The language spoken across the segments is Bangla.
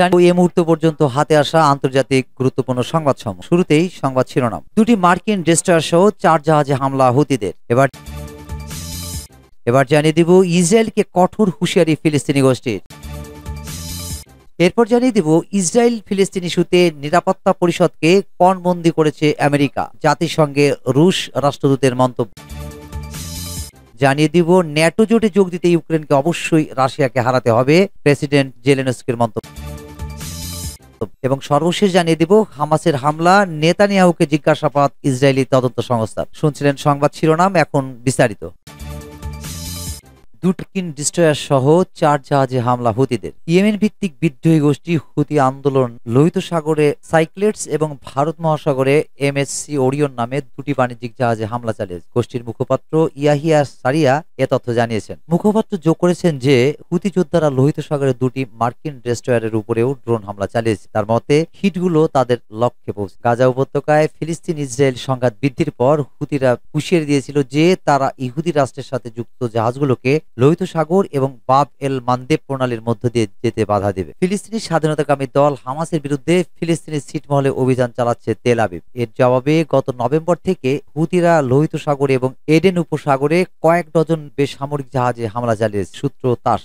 এই মুহূর্ত পর্যন্ত হাতে আসা আন্তর্জাতিক গুরুত্বপূর্ণ সংবাদসমূহ। শুরুতেই সংবাদ শিরোনাম। দুটি মার্কিন ডেস্ট্রয়ার সহ 4 জাহাজে হামলা হুতিদের। এবার জানিয়ে দিব ইসরায়েলকে কঠোর হুঁশিয়ারি ফিলিস্তিনি গোষ্ঠীর। এরপর জানিয়ে দিব ইসরায়েল ফিলিস্তিন ইস্যুতে নিরাপত্তা পরিষদকে পণবন্দি করেছে আমেরিকা, জাতিসংঘে রুশ রাষ্ট্রদূতের মন্তব্য। জানিয়ে দিব ন্যাটো জোটে যোগ দিতে ইউক্রেনকে অবশ্যই রাশিয়াকে হারাতে হবে, প্রেসিডেন্ট জেলেনস্কির মন্তব্য। এবং সর্বশেষ জানিয়ে দিব হামাসের হামলা, নেতানিয়াহুকে জিজ্ঞাসাবাদ ইসরায়েলি তদন্ত সংস্থা। শুনছিলেন সংবাদ শিরোনাম, এখন বিস্তারিত। দুটি ডিস্ট্রয়ার সহ 4 জাহাজে হামলা হুতিদের। ইয়েমেন ভিত্তিক বিদ্রোহী গোষ্ঠী হুতি আন্দোলন লোহিত সাগরে সাইক্লেটস এবং ভারত মহাসাগরে MSC ওরিয়ন নামে দুটি বাণিজ্যিক জাহাজে হামলা চালিয়েছে। গোষ্ঠীর মুখপাত্র ইয়াহিয়া সারিয়া এ তথ্য জানিয়েছেন। মুখপাত্র যোগ করেছেন যে হুতি যোদ্ধারা লোহিত সাগরে দুটি মার্কিন ডেস্ট্রয়ারের উপরেও ড্রোন হামলা চালিয়েছে। তার মতে হিটগুলো তাদের লক্ষ্যে পৌঁছে। গাজা উপত্যকায় ফিলিস্তিন ইসরায়েল সংঘাত বৃদ্ধির পর হুতিরা হুঁশিয়ারি দিয়েছিল যে তারা ইহুদি রাষ্ট্রের সাথে যুক্ত জাহাজগুলোকে লোহিত সাগর এবং বাব এল মানদেব প্রণালীর মধ্য দিয়ে যেতে বাধা দেবে। ফিলিস্তিনি স্বাধীনতাকামী দল হামাসের বিরুদ্ধে ফিলিস্তিনি ছিটমহলে অভিযান চালাচ্ছে তেল আবিব। এর জবাবে গত নভেম্বর থেকে হুতিরা লোহিত সাগর এবং এডেন উপসাগরে কয়েক ডজন বেসামরিক জাহাজে হামলা চালিয়েছে। সূত্র তাস।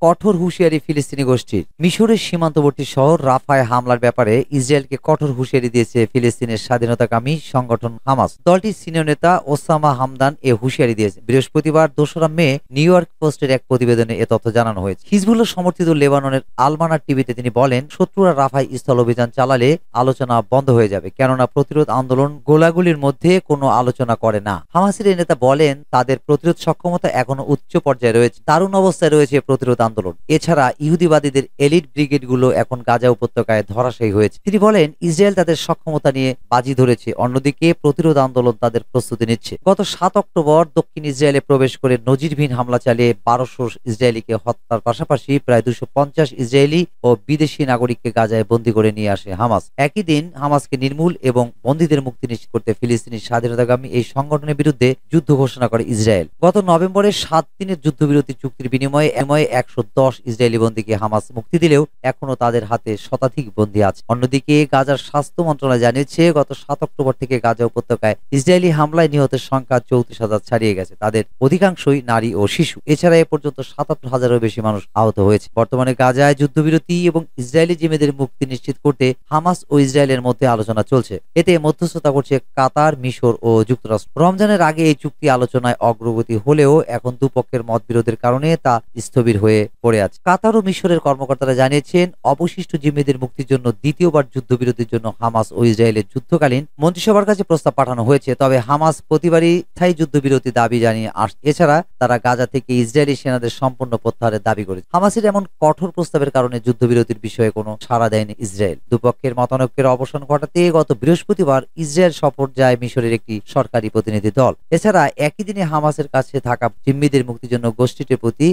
কঠোর হুঁশিয়ারি ফিলিস্তিনি গোষ্ঠীর। মিশরের সীমান্তবর্তী শহর রাফায় হামলার ব্যাপারে ইসরায়েলকে কঠোর হুঁশিয়ারি দিয়েছে ফিলিস্তিনের স্বাধীনতাকামী সংগঠন হামাস। দলটির সিনিয়র নেতা ওসামা হামদান এ হুঁশিয়ারি দিয়েছে। বৃহস্পতিবার 2রা মে নিউ ইয়র্ক পোস্টের এক প্রতিবেদনে এ তথ্য জানানো হয়েছে। হিজবুল্লাহ সমর্থিত লেবাননের আলমানার টিভিতে তিনি বলেন, শত্রুরা রাফায় স্থল অভিযান চালালে আলোচনা বন্ধ হয়ে যাবে, কেননা প্রতিরোধ আন্দোলন গোলাগুলির মধ্যে কোনো আলোচনা করে না। হামাসের এই নেতা বলেন, তাদের প্রতিরোধ সক্ষমতা এখনো উচ্চ পর্যায়ে রয়েছে, দারুণ অবস্থায় রয়েছে প্রতিরোধ আন্দোলন। এছাড়া ইহুদিবাদীদের এলিট ব্রিগেডগুলো এখন গাজা উপত্যকায় ধরাশায়ী হয়েছে। তিনি বলেন, ইসরায়েল তাদের সক্ষমতা নিয়ে বাজি ধরেছে, অন্যদিকে প্রতিরোধ আন্দোলন তাদের প্রস্তুতি নিচ্ছে। গত 7 অক্টোবর দক্ষিণ ইসরায়েলে প্রবেশ করে নজিরবিহীন হামলা চালিয়ে 1200 ইসরায়েলিকে হত্যার পাশাপাশি প্রায় 250 ইসরায়েলি ও বিদেশি নাগরিককে গাজায় বন্দী করে নিয়ে আসে হামাস। একই দিন হামাসকে নির্মূল এবং বন্দীদের মুক্তি নিশ্চিত করতে ফিলিস্তিনি স্বাধীনতাকামী এই সংগঠনের বিরুদ্ধে যুদ্ধ ঘোষণা করে ইসরায়েল। গত নভেম্বরে 7 দিনের যুদ্ধবিরতি চুক্তির বিনিময়ে 110 ইসরায়েলি বন্দীকে হামাস মুক্তি দিলেও এখনো তাদের হাতে শতাধিক বন্দী আছে। অন্যদিকে গাজার স্বাস্থ্য মন্ত্রণালয় জানিয়েছে, গত 7 অক্টোবর থেকে গাজা উপত্যকায় ইসরায়েলি হামলায় নিহতের সংখ্যা 34,000 ছাড়িয়ে গেছে। তাদের অধিকাংশই নারী ও শিশু। এছাড়া এ পর্যন্ত 77,000-এরও বেশি মানুষ আহত হয়েছে। বর্তমানে গাজায় যুদ্ধবিরতি এবং ইসরায়েলি জিম্মিদের মুক্তি নিশ্চিত করতে হামাস ও ইসরায়েলের মধ্যে আলোচনা চলছে। এতে মধ্যস্থতা করছে কাতার, মিশর ও যুক্তরাষ্ট্র। রমজানের আগে এই চুক্তি আলোচনায় অগ্রগতি হলেও এখন দুপক্ষের মতবিরোধের কারণে তা স্থবির হয়ে পড়ে আছে। কাতার ও মিশরের কর্মকর্তারা জানিয়েছেন, অবশিষ্ট জিম্মিদের মুক্তির জন্য দ্বিতীয়বার যুদ্ধবিরতির জন্য হামাস ও ইসরায়েলের যুদ্ধকালীন মন্ত্রিসভার কাছে প্রস্তাব পাঠানো হয়েছে। তবে হামাস প্রতিবারই স্থায়ী যুদ্ধবিরতি দাবি জানিয়ে আসছে। এছাড়া তারা গাজা থেকে ইসরায়েলি সেনাদের সম্পূর্ণ প্রত্যাহারের দাবি করেছে। হামাসের এমন কঠোর প্রস্তাবের কারণে যুদ্ধবিরতির বিষয়ে কোনো সাড়া দেয়নি ইসরায়েল। দুপক্ষের মতানৈক্যের অবসান ঘটাতে গত বৃহস্পতিবার ইসরায়েল সফর যায় মিশরের একটি সরকারি প্রতিনিধি দল। এছাড়া একই দিনে হামাসের কাছে থাকা জিম্মিদের মুক্তির জন্য গোষ্ঠীটির প্রতি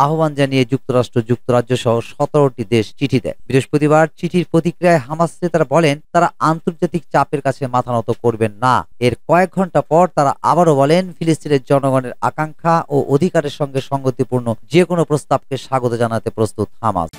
আহ্বান জানিয়ে যুক্তরাষ্ট্র, যুক্তরাজ্য সহ 17টি দেশ চিঠি দেয়। বৃহস্পতিবার চিঠির প্রতিক্রিয়ায় হামাস নেতারা বলেন, তারা আন্তর্জাতিক চাপের কাছে মাথা নত করবেন না। এর কয়েক ঘন্টা পর তারা আবারও বলেন, ফিলিস্তিনের জনগণের আকাঙ্ক্ষা ও অধিকারের সঙ্গে সঙ্গতিপূর্ণ যে কোনো প্রস্তাবকে স্বাগত জানাতে প্রস্তুত হামাস।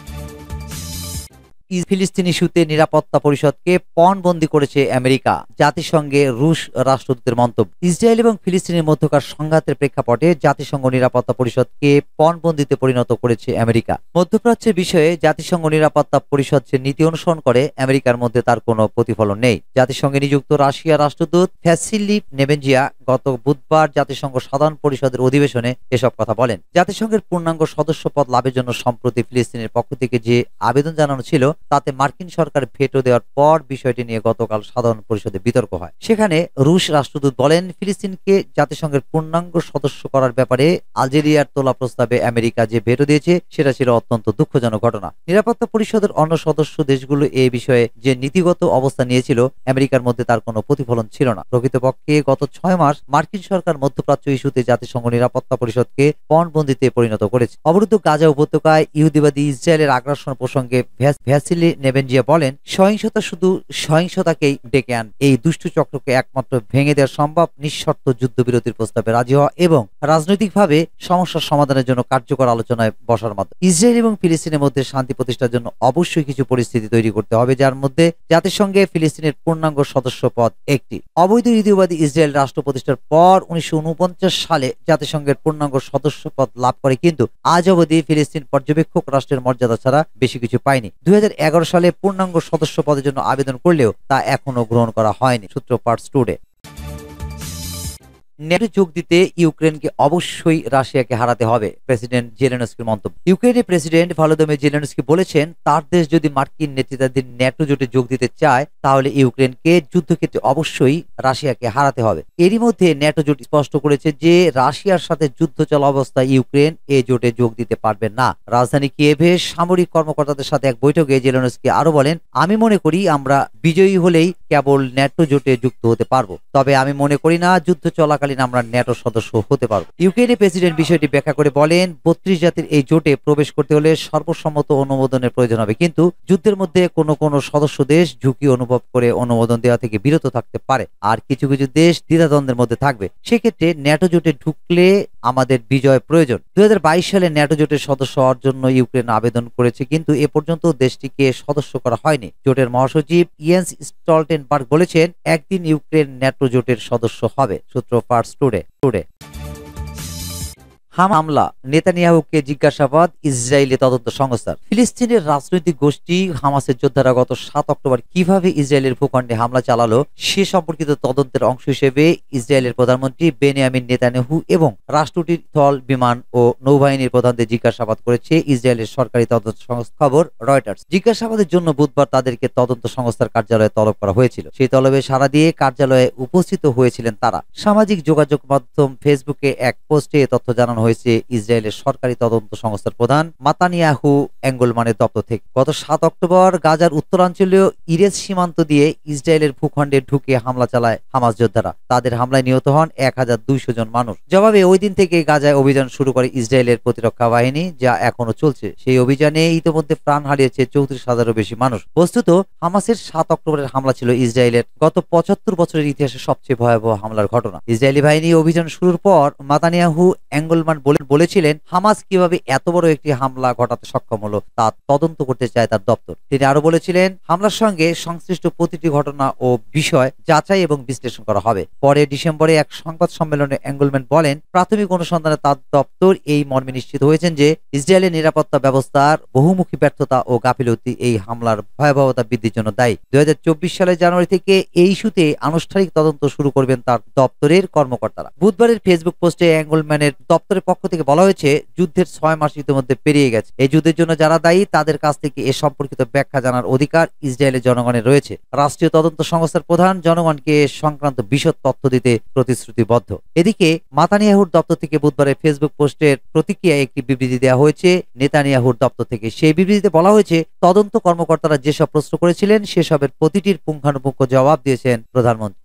ফিলিস্তিন ইস্যুতে নিরাপত্তা পরিষদকে পণবন্দি করেছে আমেরিকা, জাতিসংঘে রুশ রাষ্ট্রদূতের মন্তব্য। ইসরায়েল এবং ফিলিস্তিনের মধ্যকার সংঘাতের প্রেক্ষাপটে জাতিসংঘ নিরাপত্তা পরিষদকে পণবন্দিতে পরিণত করেছে আমেরিকা। মধ্যপ্রাচ্যের বিষয়ে জাতিসংঘ নিরাপত্তা পরিষদ যে নীতি অনুসরণ করে, আমেরিকার মধ্যে তার কোনো প্রতিফলন নেই। জাতিসংঘে নিযুক্ত রাশিয়া রাষ্ট্রদূত ভ্যাসিলি নেবেনজিয়া গত বুধবার জাতিসংঘ সাধারণ পরিষদের অধিবেশনে এসব কথা বলেন। জাতিসংঘের পূর্ণাঙ্গ সদস্য পদ লাভের জন্য সম্প্রতি ফিলিস্তিনের পক্ষ থেকে যে আবেদন জানানো ছিল, তাতে মার্কিন সরকার ভেটো দেওয়ার পর বিষয়টি নিয়ে গতকাল সাধারণ পরিষদে বিতর্ক হয়। সেখানে রুশ রাষ্ট্রদূত বলেন, ফিলিস্তিনকে জাতিসংঘের পূর্ণাঙ্গ সদস্য করার ব্যাপারে আলজেরিয়ার তোলা প্রস্তাবে আমেরিকা যে ভেটো দিয়েছে, সেটা ছিল অত্যন্ত দুঃখজনক ঘটনা। নিরাপত্তা পরিষদের অন্য সদস্য দেশগুলো এই বিষয়ে যে নীতিগত অবস্থা নিয়েছিল, আমেরিকার মধ্যে তার কোনো প্রতিফলন ছিল না। প্রকৃতপক্ষে গত 6 মাস মার্কিন সরকার মধ্যপ্রাচ্য ইস্যুতে জাতিসংঘ নিরাপত্তা পরিষদকে পণবন্দিতে পরিণত করেছে। অবরুদ্ধ গাজা উপত্যকায় ইহুদিবাদী ইসরায়েলের আগ্রাসন প্রসঙ্গে ভ্যাসিলি নেবেনজিয়া বলেন, সহিংসতা শুধু সহিংসতাকেই ডেকে আন। এই দুষ্টু চক্রকে একমাত্র ভেঙে দেওয়া সম্ভব নিঃশর্ত যুদ্ধবিরতির প্রস্তাবে রাজি হওয়া এবং রাজনৈতিকভাবে সমস্যার সমাধানের জন্য কার্যকর আলোচনায় বসার মাধ্যমে ইসরায়েল এবং ফিলিস্তিনের মধ্যে শান্তি প্রতিষ্ঠার জন্য অবশ্যই কিছু পরিস্থিতি তৈরি করতে হবে, যার মধ্যে জাতিসংঘে ফিলিস্তিনের পূর্ণাঙ্গ সদস্য পদ একটি। অবৈধ ইহুদিবাদী ইসরায়েল রাষ্ট্র প্রতিষ্ঠার পর 1949 সালে জাতিসংঘের পূর্ণাঙ্গ সদস্য পদ লাভ করে, কিন্তু আজ অবধি ফিলিস্তিন পর্যবেক্ষক রাষ্ট্রের মর্যাদা ছাড়া বেশি কিছু পায়নি। 2011 সালে পূর্ণাঙ্গ সদস্য পদের জন্য আবেদন করলেও তা এখনো গ্রহণ করা হয়নি। সূত্র পার্টস টুডে। নেটো যোগ দিতে ইউক্রেনকে অবশ্যই রাশিয়াকে হারাতে হবে, প্রেসিডেন্ট জেলেনস্কির মন্তব্য। ইউক্রেনের প্রেসিডেন্ট ভলোদিমির জেলেনস্কি বলেছেন, তার দেশ যদি মার্কিন নেতৃত্বাধীন নেটো জোটে যোগ দিতে চায় তাহলে ইউক্রেনকে যুদ্ধক্ষেত্রে অবশ্যই রাশিয়াকে হারাতে হবে। এরই মধ্যে নেটো জোট স্পষ্ট করেছে যে রাশিয়ার সাথে যুদ্ধ চলা অবস্থায় ইউক্রেন এ জোটে যোগ দিতে পারবে না। রাজধানী কিয়েভে সামরিক কর্মকর্তাদের সাথে এক বৈঠকে জেলেনস্কি আরো বলেন, আমি মনে করি আমরা বিজয়ী হলেই কেবল নেটো জোটে যুক্ত হতে পারবো, তবে আমি মনে করি না যুদ্ধ চলাকালীন আমরা নেটো সদস্য হতে পারবো। ইউক্রেনের প্রেসিডেন্ট বিষয়টি ব্যাখ্যা করে বলেন, 32 জাতির এই জোটে প্রবেশ করতে হলে সর্বসম্মত অনুমোদনের প্রয়োজন হবে, কিন্তু যুদ্ধের মধ্যে কোনো সদস্য দেশ ঝুঁকি অনুভব করে অনুমোদন দেওয়া থেকে বিরত থাকতে পারে, আর কিছু কিছু দেশ দ্বিধাদ্বন্দ্বের মধ্যে থাকবে। সেক্ষেত্রে নেটো জোটে ঢুকলে আমাদের বিজয় প্রয়োজন। 2022 সালে নেটো জোটের সদস্য হওয়ার জন্য ইউক্রেন আবেদন করেছে, কিন্তু এ পর্যন্ত দেশটিকে সদস্য করা হয়নি। জোটের মহাসচিব ইয়েন্স স্টলটেনবার্গ বলেছেন, একদিন ইউক্রেন নেটো জোটের সদস্য হবে। সূত্র পার্টস টুডে। হামলা, নেতানিয়াহুকে জিজ্ঞাসাবাদ ইসরায়েলি তদন্ত সংস্থার। ফিলিস্তিনের রাজনৈতিক গোষ্ঠী হামাসের যোদ্ধারা গত 7 অক্টোবর কিভাবে ইসরায়েলের ভূখণ্ডে হামলা চালালো সে সম্পর্কিত তদন্তের অংশ হিসেবে ইসরায়েলের প্রধানমন্ত্রী বেনিয়ামিন নেতানিয়াহু এবং রাষ্ট্রটির স্থল, বিমান ও নৌবাহিনীর প্রধানদের জিজ্ঞাসাবাদ করেছে ইসরায়েলের সরকারি তদন্ত সংস্থা খবর রয়টার্স। জিজ্ঞাসাবাদের জন্য বুধবার তাদেরকে তদন্ত সংস্থার কার্যালয়ে তলব করা হয়েছিল। সেই তলবে সাড়া দিয়ে কার্যালয়ে উপস্থিত হয়েছিলেন তারা। সামাজিক যোগাযোগ মাধ্যম ফেসবুকে এক পোস্টে তথ্য জানানো হয়েছে ইসরায়েলের সরকারি তদন্ত সংস্থার প্রধান মাতানিয়াহু এঙ্গলমানের দপ্তর থেকে। গত 7 অক্টোবর গাজার উত্তরাঞ্চলীয় ইরেজ সীমান্ত দিয়ে ইসরায়েলের ভূখণ্ডে ঢুকে হামলা চালায় হামাস যোদ্ধারা। তাদের হামলায় নিহত হন 1200 জন মানুষ। জবাবে ওই দিন থেকে গাজায় অভিযান শুরু করে ইসরায়েলের প্রতিরক্ষা বাহিনী, যা এখনো চলছে। সেই অভিযানে ইতিমধ্যে প্রাণ হারিয়েছে 34,000-এরও বেশি মানুষ। বস্তুত হামাসের 7 অক্টোবরের হামলা ছিল ইসরায়েলের গত 75 বছরের ইতিহাসে সবচেয়ে ভয়াবহ হামলার ঘটনা। ইসরায়েলি বাহিনী অভিযান শুরুর পর মাতানিয়াহু এঙ্গলমান বলেছিলেন, হামাস কিভাবে এত বড় একটি হামলা ঘটাতে সক্ষম হলো তা তদন্ত করতে চায় তার দপ্তর। তিনি আরো বলেছিলেন, হামলার সঙ্গে সংশ্লিষ্ট প্রতিটি ঘটনা ও বিষয় যাচাই এবং বিশ্লেষণ করা হবে। পরে ডিসেম্বরে এক সংবাদ সম্মেলনে এঙ্গলম্যান বলেন, প্রাথমিক অনুসন্ধানে তার দপ্তর এই মর্মে নিশ্চিত হয়েছেন যে ইসরায়েলের নিরাপত্তা ব্যবস্থার বহুমুখী ব্যর্থতা ও গাফিলতি এই হামলার ভয়াবহতা বৃদ্ধির জন্য দায়ী। 2024 সালের জানুয়ারি থেকে এই ইস্যুতে আনুষ্ঠানিক তদন্ত শুরু করবেন তার দপ্তরের কর্মকর্তারা। বুধবারের ফেসবুক পোস্টে এঙ্গলম্যানের দপ্তরের পক্ষ থেকে বলা হয়েছে, যুদ্ধের 6 মাস ইতিমধ্যে পেরিয়ে গেছে। এই যুদ্ধের জন্য যারা দায়ী তাদের কাছ থেকে এ সম্পর্কিত ব্যাখ্যা জানার অধিকার ইসরায়েলের জনগণের রয়েছে। রাষ্ট্রীয় তদন্ত সংস্থার প্রধান জনগণকে সংক্রান্ত বিশদ তথ্য দিতে প্রতিশ্রুতিবদ্ধ। এদিকে মাতানিয়াহুর দপ্তর থেকে বুধবারের ফেসবুক পোস্টের প্রতিক্রিয়ায় একটি বিবৃতি দেওয়া হয়েছে নেতানিয়াহুর দপ্তর থেকে। সেই বিবৃতিতে বলা হয়েছে, তদন্ত কর্মকর্তারা যেসব প্রশ্ন করেছিলেন সেসবের প্রতিটির পুঙ্খানুপুঙ্খ জবাব দিয়েছেন প্রধানমন্ত্রী।